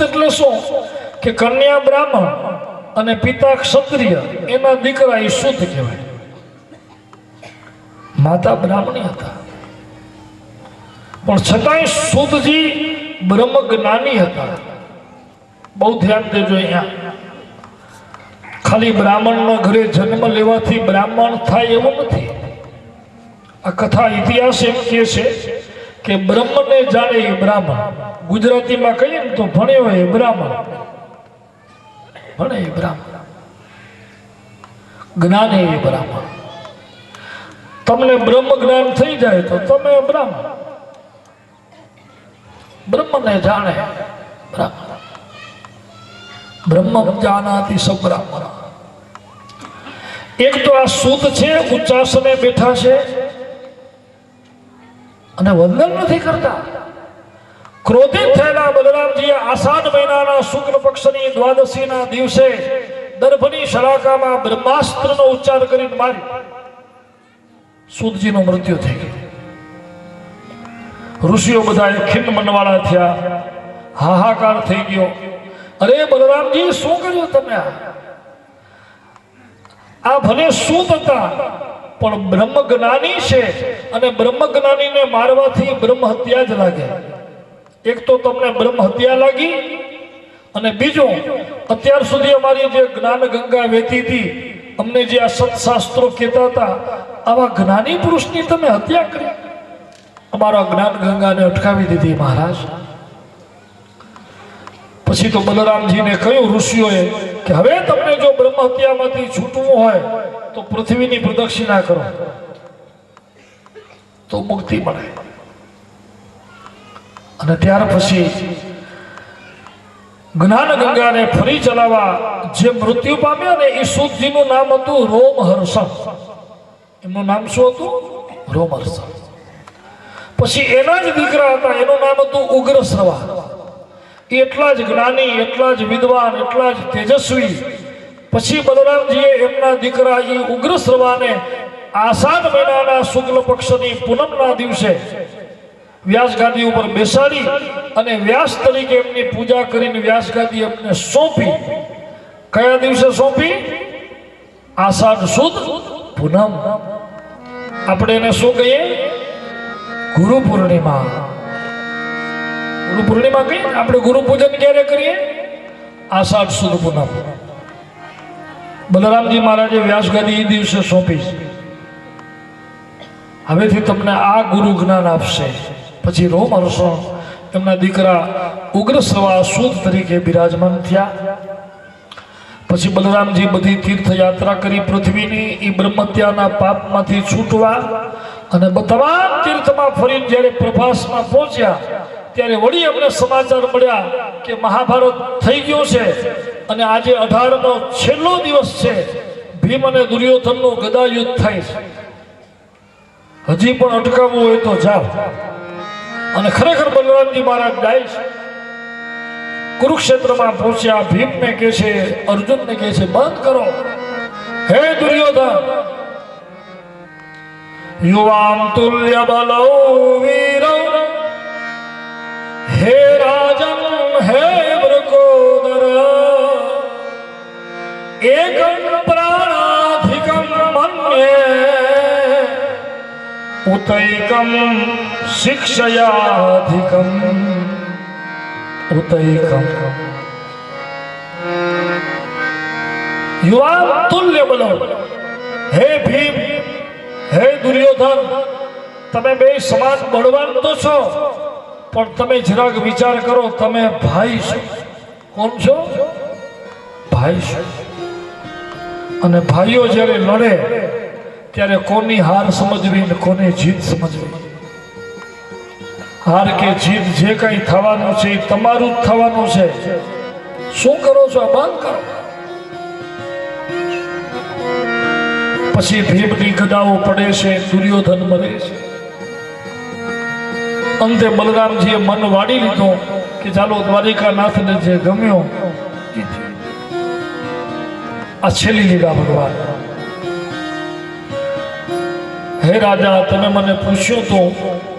સૂત એટલે શું કે કન્યા બ્રાહ્મણ અને પિતા ક્ષત્રિય, એના દીકરા એ સૂત કહેવાય. માતા બ્રાહ્મણી હતા, પણ છતાંય સૂતજી બ્રહ્મ જ્ઞાની હતા. બહુ ધ્યાન દેજો. અહીંયા ખાલી બ્રાહ્મણના ઘરે જન્મ લેવાથી બ્રાહ્મણ થાય એવું નથી. આ કથા ઇતિહાસ એમ કહે છે કે બ્રહ્મને જાણે એ બ્રાહ્મણ. ગુજરાતીમાં કહીએ ને તો ભણ્યો એ બ્રાહ્મણ, ભણે એ બ્રાહ્મણ, જ્ઞાન એ બ્રાહ્મણ. તમને બ્રહ્મ જ્ઞાન થઈ જાય તો તમે બ્રાહ્મણ. બ્રહ્મને જાણે બ્રાહ્મણ. બ્રહ્મ જાનાતિ સૌ બ્રાહ્મણ. એક તો આ સૂત છે, ઉચ્ચાસને બેઠા છે અને વંદન નથી કરતા. ક્રોધિત થયેલા બલરામજીએ આષાઢ મહિનાના શુક્લ પક્ષની દ્વાદશીના દિવસે દર્ભની શલાકામાં બ્રહ્માસ્ત્રનો ઉચ્ચાર કરીને મારી સૂતજીનું મૃત્યુ થઈ ગયું. ઋષિઓ બધા ખિન્ન મનવાળા થયા, હાહાકાર થઈ ગયો. અરે બલરામજી, શું કર્યું તમે? આ ભલે સૂત હતા પણ બ્રહ્મ જ્ઞાની છે, અને બ્રહ્મ જ્ઞાનીને મારવાથી બ્રહ્મ હત્યા જ લાગે. એક તો તમને બ્રહ્મ હત્યા લાગી, અને બીજું અત્યાર સુધી અમારી જે જ્ઞાન ગંગા વહેતી હતી, અમને જે આ સત્શાસ્ત્રો કહેતા હતા, આવા જ્ઞાની પુરુષની તમે હત્યા કરી. અમારા જ્ઞાન ગંગાને અટકાવી દીધી મહારાજ. પછી તો બલરામજીને કહ્યું ઋષિઓએ કે હવે તમને જો બ્રહ્મ હત્યામાંથી છૂટવું હોય તો પૃથ્વીની પ્રદક્ષિણા કરો તો મુક્તિ મળે. અને ત્યાર પછી જ્ઞાન ગંગાને ફરી ચલાવવા જે મૃત્યુ પામ્યા ને એ સૂતજીનું નામ હતું રોમહર્ષણ. એમનું નામ શું હતું? રોમહર્ષણ. પછી એના જ દીકરા હતા, એનું નામ હતું ઉગ્રશ્રવા. એટલા જ જ્ઞાની, એટલા જ વિદ્વાન, એટલા જ તેજસ્વી. પછી બલરામજીએ એમના દીકરા એ ઉગ્રશ્રવાને આષાઢ મહિનાના શુક્લ પક્ષની પૂનમના દિવસે વ્યાસ ગાદી ઉપર બેસાડી અને વ્યાસ તરીકે એમની પૂજા કરીને વ્યાસ ગાદી એમને સોંપી. કયા દિવસે સોંપી? આષાઢ સુદ પૂનમ. આપણે એને શું કહીએ? ગુરુ પૂર્ણિમા. ગુરુ પૂર્ણિમા કહીએ. આપણે ગુરુ પૂજન ક્યારે કરીએ? આષાઢ સુદ પૂનમ. બલરામજી મહારાજે વ્યાસ ગાદી એ દિવસે સોંપી. હવેથી તમને આ ગુરુ જ્ઞાન આપશે. પછી રોમહર્ષણ એમના દીકરા ઉગ્રશ્રવા સૂત તરીકે બિરાજમાન થયા. પછી બલરામજી બધી તીર્થયાત્રા કરી પૃથ્વીની. એ બ્રહ્મત્યાના પાપમાંથી છૂટવા અને તમામ તીર્થમાં ફરીને જ્યારે પ્રભાસમાં પહોંચ્યા ત્યારે વળી અમને સમાચાર મળ્યા કે મહાભારત થઈ ગયો છે અને આજે 18નો છેલ્લો દિવસ છે. ભીમ અને દુર્યોધનનું ગદા યુદ્ધ થાય છે. હજી પણ અટકાવવું હોય તો જાઓ. અને ખરેખર બલરામજી મહારાજ જાય છે. કુરુક્ષેત્રમાં પહોંચ્યા. ભીમને કહે છે, અર્જુનને કહે છે, બંધ કરો. હે દુર્યોધન, યુવામ તુલ્ય બલો વીરો, હે રાજન હે વૃકોદર, એકમ પ્રાણાધિકમ મન્યે, ઉતૈકમ શિક્ષયાધિકમ, ઉતૈકમ. યુવા તુલ્ય બલો. હે ભીમ, હે દુર્યોધન, તમે બે સમાન બળવાન તો છો, પણ તમે જરાક વિચાર કરો, તમે ભાઈ છો. કોણ છો? ભાઈ છો. અને ભાઈઓ જ્યારે લડે ત્યારે કોની હાર સમજવી ને કોની જીત સમજવી. હાર કે જીત જે કંઈ થવાનું છે એ તમારું જ થવાનું છે. શું કરો છો? બંધ કરો. પછી ભીમની ગદાઓ પડે છે, દુર્યોધન મરે છે. અંતે બલરામજીએ મન વાળી લીધો કે ચાલો દ્વારિકાનાથને જે ગમ્યો આ છેલ્લી લીલા ભગવાન. હે રાજા, તમે મને પૂછ્યું હતું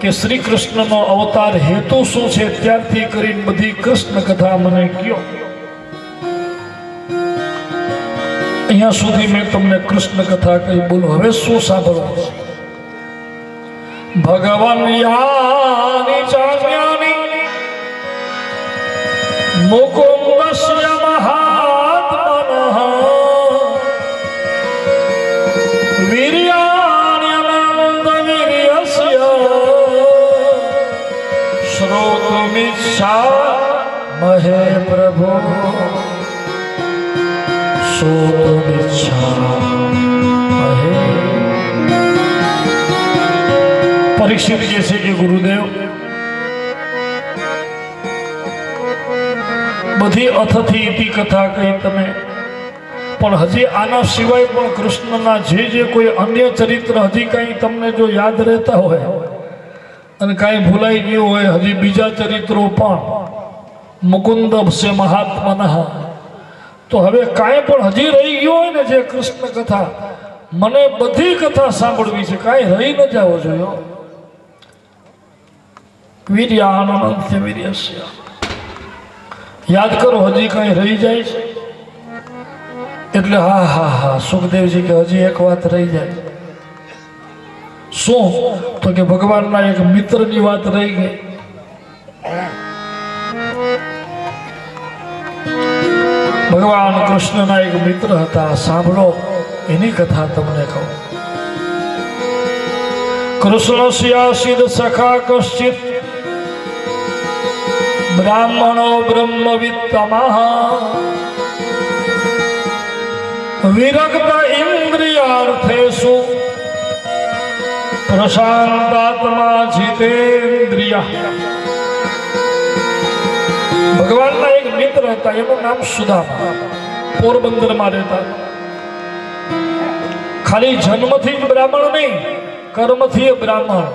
કે શ્રી કૃષ્ણનો અવતાર હેતુ શું છે, ત્યારથી કરીને બધી કૃષ્ણ કથા મને કયો. અહીંયા સુધી મેં તમને કૃષ્ણ કથા કહી. બોલો હવે શું સાંભળવું છે? ભગવાન યાની ચામ્યાની મુકુંદસ્ય મહાત્મનઃ વીર્યાણ્યનંદ વીર્યસ્ય શ્રોતુમિચ્છામહે પ્રભુ શ્રોતુમિચ્છામહે. પરીક્ષિત કહે છે કે ગુરુદેવ, બધી અથથી ઇતિ કથા કહી તમે, પણ હજી આના સિવાય પણ કૃષ્ણના જે કોઈ અન્ય ચરિત્ર હજી કંઈ તમને જો યાદ રહેતા હોય અને કાંઈ ભૂલાઈ ગયું હોય, હજી બીજા ચરિત્રો પણ મુકુંદ છે મહાત્મનઃ, તો હવે કાંઈ પણ હજી રહી ગયું હોય ને જે કૃષ્ણ કથા, મને બધી કથા સાંભળવી છે, કાંઈ રહી ન જાવો જોઈએ. વીર્યાનંત્ય વીર્યસ્ય, યાદ કરો, હજી કાંઈ રહી જાય છે? એટલે હા હા હા, સુખદેવજી કે હજી એક વાત રહી જાય. શું? તો કે ભગવાનના એક મિત્રની વાત રહી ગઈ. ભગવાન કૃષ્ણના એક મિત્ર હતા, સાંભળો, એની કથા તમને કહું. કૃષ્ણસ્યાસિદ સખા કશ્ચિત બ્રાહ્મણો બ્રહ્મવિત્તમઃ વિરક્ત ઇન્દ્રિયાર્થેષુ પ્રશાંતાત્મા જીતેન્દ્રિય. ભગવાનના એક મિત્ર હતા, એનું નામ સુદામા. પોરબંદરમાં રહેતા. ખાલી જન્મથી જ બ્રાહ્મણ નહીં, કર્મથી બ્રાહ્મણ.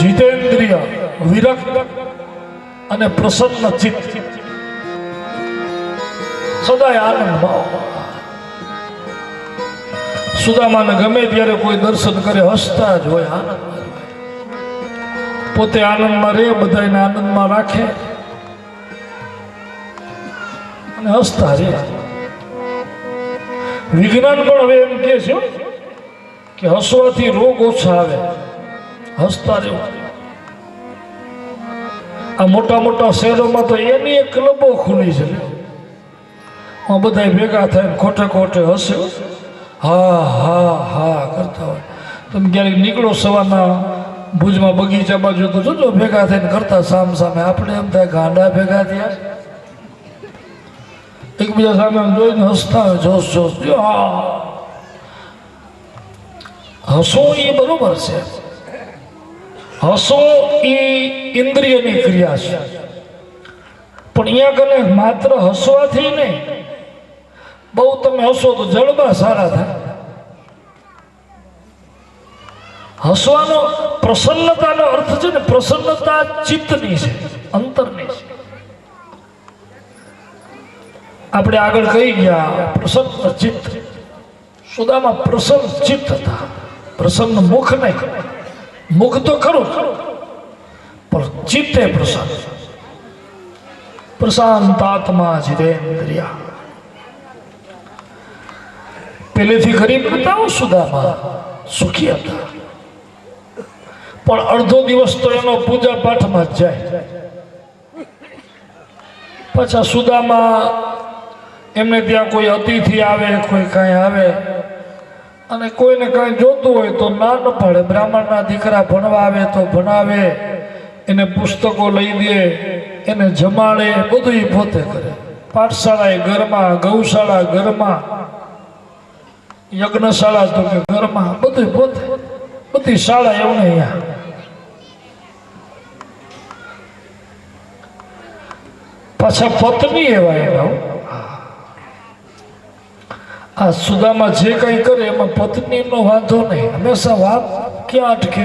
જીતેન્દ્રિય, વિરક્ત અને પ્રસન્ન ચિત્ત, સદાય આનંદ ભાવ. સુદામાને ગમે ત્યારે કોઈ દર્શન કરે હસતા જ હોય, આનંદ. પોતે આનંદમાં રહે, બધાને આનંદમાં રાખે અને હસતા રહે. વિજ્ઞાન પણ હવે એમ કહે છે કે હસવાથી રોગ ઓછા આવે, હસતા રહેવું. આ મોટા મોટા શહેરોમાં તો એની એક ક્લબો ખુલી છે, બધા ભેગા થઈને ખોટે ખોટે હસે, હા હા હા કરતા હોય. તમે ક્યારેક નીકળો સવારના ભુજમાં બગીચા બાજુ તો જોજો ભેગા થઈને કરતા સામ સામે. આપણે એમ થાય ગાંડા ભેગા થયા, એકબીજા સામે જોઈને હસતા હોય, જોશ જોશ. હસો એ બરોબર છે, હસો એ ઇન્દ્રિયની ક્રિયા છે, પણ અહીંયા કને માત્ર હસવાથી નહીં, બહુ તમે હસો તો જડબા સારા થાય. હસવાનો પ્રસન્નતાનો અર્થ છે ને, પ્રસન્નતા ચિત્તની છે, અંતરની છે. આપણે આગળ કહી ગયા પ્રસન્ન ચિત્ત. સુદામા પ્રસન્ન ચિત્ત હતા, પ્રસન્ન મુખ નહીં, મુખ તો ખરું પણ ચિત્તે પ્રસન્ન. પ્રશાંતાત્મા જીતેન્દ્રિયા. પહેલેથી ગરીબ હતા સુદામા, સુખી હતા, પણ અડધો દિવસ તો એનો પૂજા પાઠમાં જ જાય. પાછા સુદામા એમને ત્યાં કોઈ અતિથિ આવે, કોઈ કાંઈ આવે અને કોઈને કાંઈ જોતું હોય તો ના ન પાડે. બ્રાહ્મણના દીકરા ભણવા આવે તો ભણાવે, એને પુસ્તકો લઈ દે, એને જમાડે, બધું એ પોતે કરે. પાઠશાળા એ ઘરમાં, ગૌશાળા ઘરમાં, યજ્ઞશાળા તો કે ઘરમાં, બધું પોતે, બધી શાળા એવું અહીંયા. પાછા પત્ની એવા એના. આ સુદામા જે કંઈ કરે એમાં પત્નીનો વાંધો નહીં, હંમેશા વાત ક્યાં અટકે.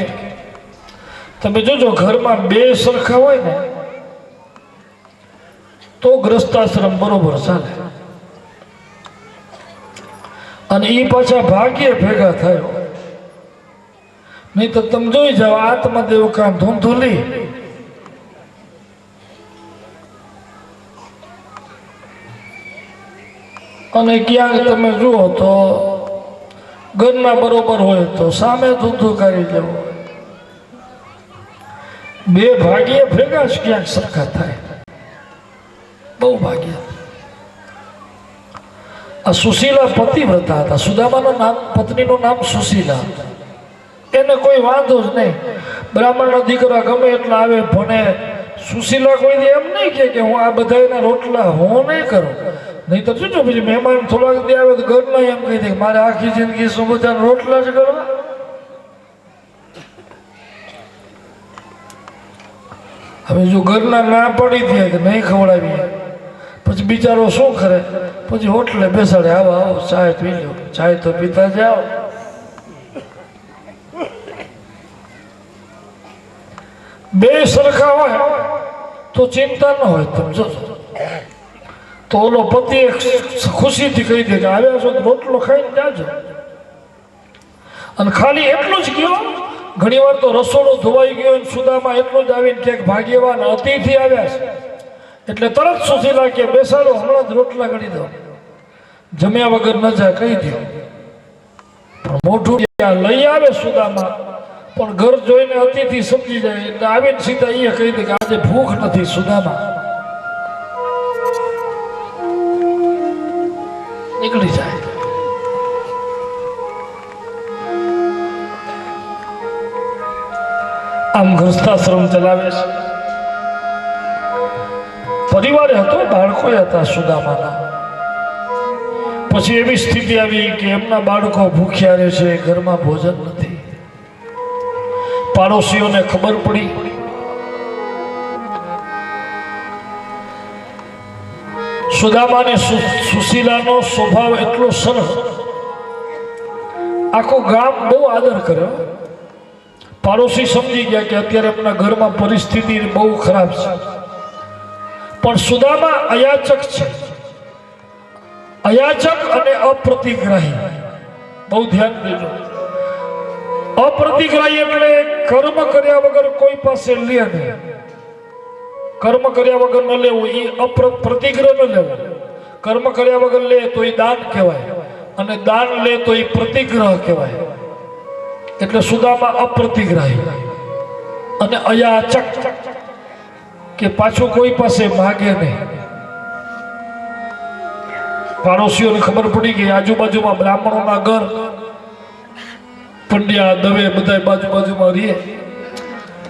તમે જોજો ઘરમાં બે સરખા હોય ને તો ગ્રસ્તાશ્રમ બરોબર ચાલે, અને એ પાછા ભાગ્યે ભેગા થયો. નહીં તો તમે જોઈ જાઓ આત્મદેવ કામ ધૂંધુલી અને ક્યાંક તમે જુઓ તો ઘરના બરોબર હોય તો સામે ધૂંધું કરી જવું બે ભાગ્ય ભેગા જ ક્યાંક સરખા થાય બહુ ભાગ્ય આ સુશીલા પતિવ્રતા હતા સુદામાનું નામ પત્નીનું નામ સુશીલા હતું એને કોઈ વાંધો જ નહીં બ્રાહ્મણનો દીકરા ગમે એટલા આવે ભણે સુશીલા કોઈ એમ નહીં કે હું આ બધાના રોટલા હું નહીં કરું નહીં તો શું પછી મહેમાન થોડાક દી આવે તો ઘરના એમ કહી દે મારે આખી જિંદગી શું બધા રોટલા જ કરવા હવે જો ઘરના ના પડી દે કે નહીં ખવડાવીએ પછી બિચારો શું કરે પછી હોટલે બેસાડે આવો આવો ચાય પી લો ચાય તો પીતા જાઓ બે સરખા હોય તો ચિંતા ન હોય તમે જોજો તો ઓલો પતિ ખુશીથી કહી દે કે આવ્યા છો રોટલો ખાઈને જાજો અને ખાલી એટલું જ ગયો ઘણી વાર તો રસોડો ધોવાઈ ગયો સુદામાં એટલું જ આવીને ક્યાંક ભાગ્યવાન અતિથિ આવ્યા છે એટલે તરત સુશીલા કે બેસાડો હમણાં જ રોટલા કરી દો જમ્યા વગર ન જાય કહી દો પણ મોઢું લઈ આવે સુદામાં પણ ઘર જોઈને અતિથિ સમજી જાય એટલે આવીને સીધા એ કહી દે કે આજે ભૂખ નથી સુદામા નીકળી જાય આમ ગૃહસ્થાશ્રમ ચલાવે છે પરિવારે હતો બાળકો હતા સુદામાના પછી એવી સ્થિતિ આવી કે એમના બાળકો ભૂખ્યા રહે છે ઘરમાં ભોજન નથી પાડોશીઓને ખબર પડી સુદામાને સુશીલાનો સ્વભાવ એટલો સરળ આખું ગામ બહુ આદર કર્યો પાડોશી સમજી ગયા કે અત્યારે એમના ઘરમાં પરિસ્થિતિ બહુ ખરાબ છે પણ સુદામા અયાચક છે અયાચક અને અપ્રતિગ્રાહી બહુ ધ્યાન દેજો અપ્રતિગ્રાહી એટલે કર્મ કર્યા વગર કોઈ પાસે લે નહીં કર્મ કર્યા વગર ન લેવું એ પ્રતિગ્રહ ન લેવું કર્મ કર્યા વગર લે તો એ દાન કહેવાય અને દાન લે તો એ પ્રતિગ્રહ કહેવાય એટલે સુદામા અપ્રતિગ્રાહી અને અયાચક કે પાછું કોઈ પાસે માગે નહીં પાડોશીઓને ખબર પડી ગઈ આજુબાજુમાં બ્રાહ્મણોના ઘર પંડ્યા દવે બધા બાજુબાજુમાં રહીએ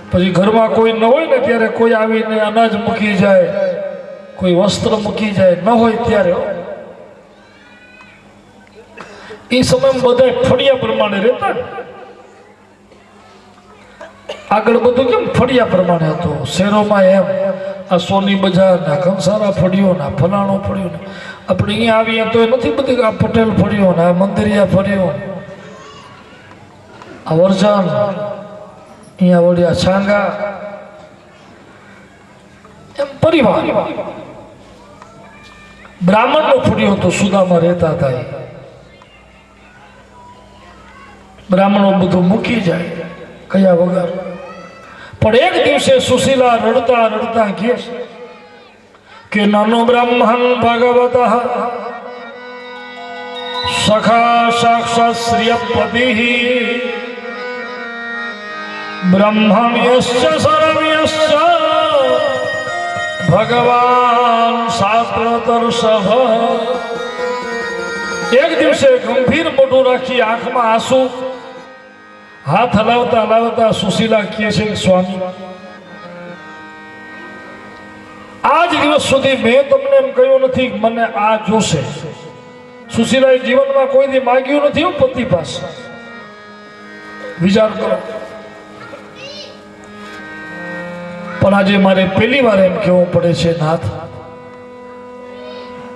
પછી ઘરમાં કોઈ ન હોય ને ત્યારે કોઈ આવીને અનાજ મૂકી જાય કોઈ વસ્ત્ર મૂકી જાય ન હોય ત્યારે એ સમયમાં બધા ફળિયા પ્રમાણે રહેતા આગળ બધું કેમ ફળિયા પ્રમાણે હતું શહેરોમાં એમ આ સોની બજાર ના કંસારા ફળિયો ના ફલાણો ફળિયો ને આપણે અહીંયા આવીએ તો એ નથી બધી આ પટેલ ફળિયો ને આ મંદિરિયા ફળિયો આ વરજાન અહીંયા વળ્યા છાંગા એમ પરિવાર બ્રાહ્મણનો ફળિયો તો સુદામાં રહેતા હતા બ્રાહ્મણો બધું મૂકી જાય કયા વગર પણ એક દિવસે સુશીલા રડતા રડતા કહે કે નાનો બ્રાહ્મણ ભાગવત સખા સાક્ષાત શ્રિયપતિ બ્રહ્મણ્યશ્ચ સરવ્યશ્ચ ભગવાન શાસ્ત્રતર્ષભ એક દિવસે ગંભીર મોઢું રાખી આંખમાં આંસુ હાથ હલાવતા હલાવતા સુશીલા કહે છે સ્વામી આજ દિવસ સુધી મેં તમને એમ કહ્યું નથી કે મને આ જોશે સુશીલાએ જીવનમાં કોઈ દી માગ્યું નથી પતિ પાસે વિચાર કરો પણ આજે મારે પહેલી વાર એમ કહેવું પડે છે નાથ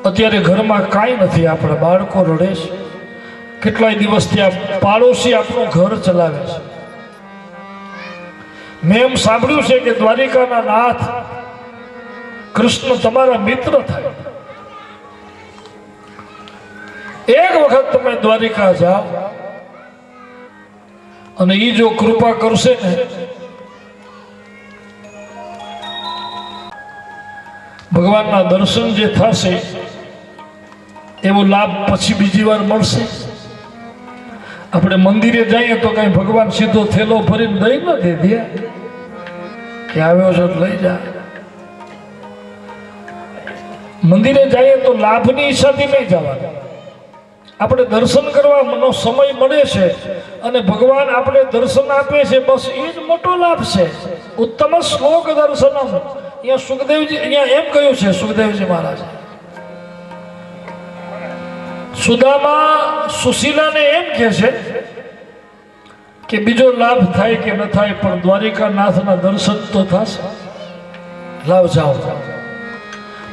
અત્યારે ઘરમાં કાંઈ નથી આપણા બાળકો રડે છે કેટલાય દિવસથી આ પાડોશી આપણું ઘર ચલાવે છે મેં એમ સાંભળ્યું છે કે દ્વારિકાના નાથ કૃષ્ણ તમારા મિત્ર થાય એક વખત તમે દ્વારિકા જાઓ અને એ જો કૃપા કરશે ને, ભગવાનના દર્શન જે થશે એવો લાભ પછી બીજી વાર મળશે. આપણે મંદિરે જઈએ તો કઈ ભગવાન સીધો થેલો ભરીને દઈ નથી દે કે આવ્યો છો લઈ જા. મંદિરે જઈએ તો લાભની ઈચ્છાથી નહીં જવાનું. આપણે દર્શન કરવાનો સમય મળે છે અને ભગવાન આપણે દર્શન આપે છે, બસ એ જ મોટો લાભ છે. ઉત્તમ શ્લોક દર્શનમ. અહીંયા સુખદેવજી અહીંયા એમ કહ્યું છે સુખદેવજી મહારાજ, સુદામા સુશીલાને એમ કહે છે કે બીજો લાભ થાય કે ન થાય પણ દ્વારિકાનાથના દર્શન તો થશે. લાવ જાઓ,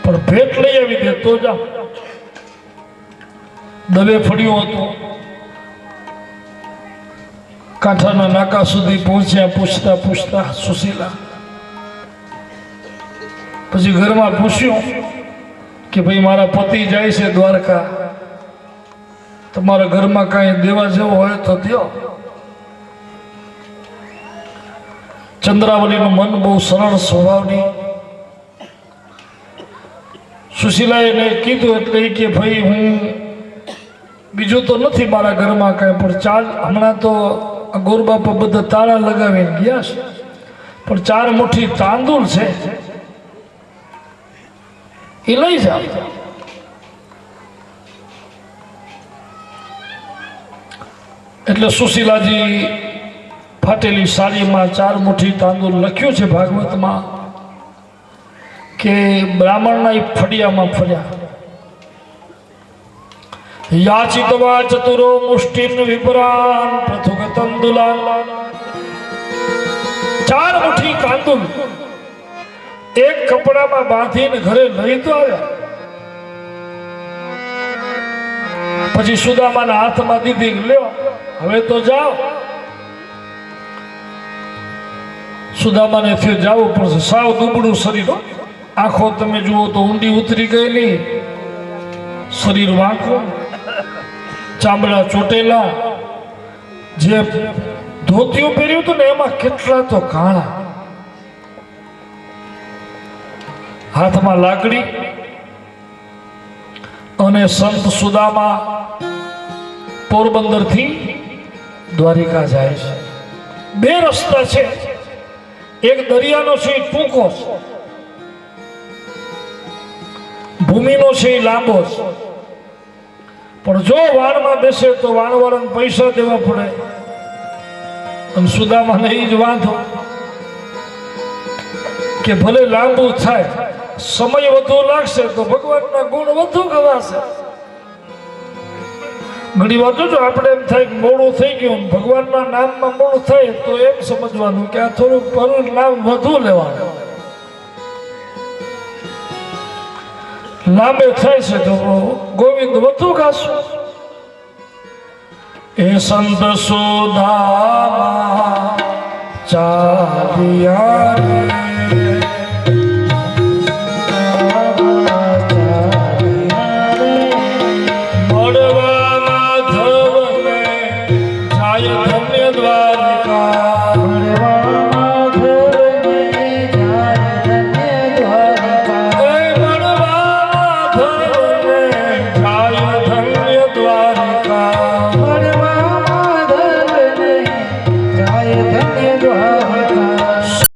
પણ ભેટ લઈ આવી દે તો જાઓ. દવે ફળ્યું હતું, કાંઠાના નાકા સુધી પહોંચ્યા, પૂછતા પૂછતા સુશીલા. પછી ઘરમાં પૂછ્યું કે ભાઈ મારા પતિ જાય છે દ્વારકા, તમારા ઘરમાં કાંઈ દેવા જેવો હોય તો દો. ચંદ્રાવલીનું મન બહુ સરળ સ્વભાવની. સુશીલાએ કીધું એટલે કે ભાઈ હું બીજું તો નથી મારા ઘરમાં કાંઈ, પણ ચાલ હમણાં તો ગોરબાપા બધા તાળા લગાવીને ગયા છે, પણ 4 મુઠ્ઠી તાંદુલ છે એ લઈ જાવ. એટલે સુશીલાજી ફાટેલી સાડીમાં 4 મુઠ્ઠી તાંદુલ લખ્યું છે ભાગવતમાં કે બ્રાહ્મણના એ ફળિયામાં ફર્યા. યાચિતવા ચતુરો મુષ્ટિન વિપરાન પૃથુક તંદુલાન. 4 મુઠ્ઠી તાંદુલ એક કપડામાં બાંધીને ઘરે લઈ તો આવ્યા. પછી સુદામાના હાથમાં દીધી, લ્યો હવે તો જાઓ. સુદામાને થયું જવું પડશે. સાવ દુબળું શરીર, આંખો તમે જુઓ તો ઊંડી ઉતરી ગયેલી, શરીર વાંકું, ચામડા ચોટેલા, જે ધોતિયું પહેર્યું હતું ને એમાં કેટલા તો કાણા, હાથમાં લાકડી. અને સંત સુદામા પોરબંદર થી દ્વારિકા જાય છે. 2 રસ્તા છે, એક દરિયાનો છે એ ટૂંકો છે, ભૂમિનો છે એ લાંબો છે. પણ જો વાણમાં બેસે તો વાણવાળાને પૈસા દેવા પડે, અને સુદામાને એ જ વાંધો કે ભલે લાંબુ થાય, સમય વધુ લાગશે તો ભગવાનના ગુણ વધુ ગવાશે. ઘણી વાર જો આપણે એમ થાય કે મોડું થઈ ગયું, ભગવાનના નામમાં મોડું થાય તો એમ સમજવાનું કે આ થોડુંક નામ વધુ લેવાનું. લાંબે થાય છે તો ગોવિંદ વધુ ગાશું. એ સંત સુદામા ચાલિયા રે.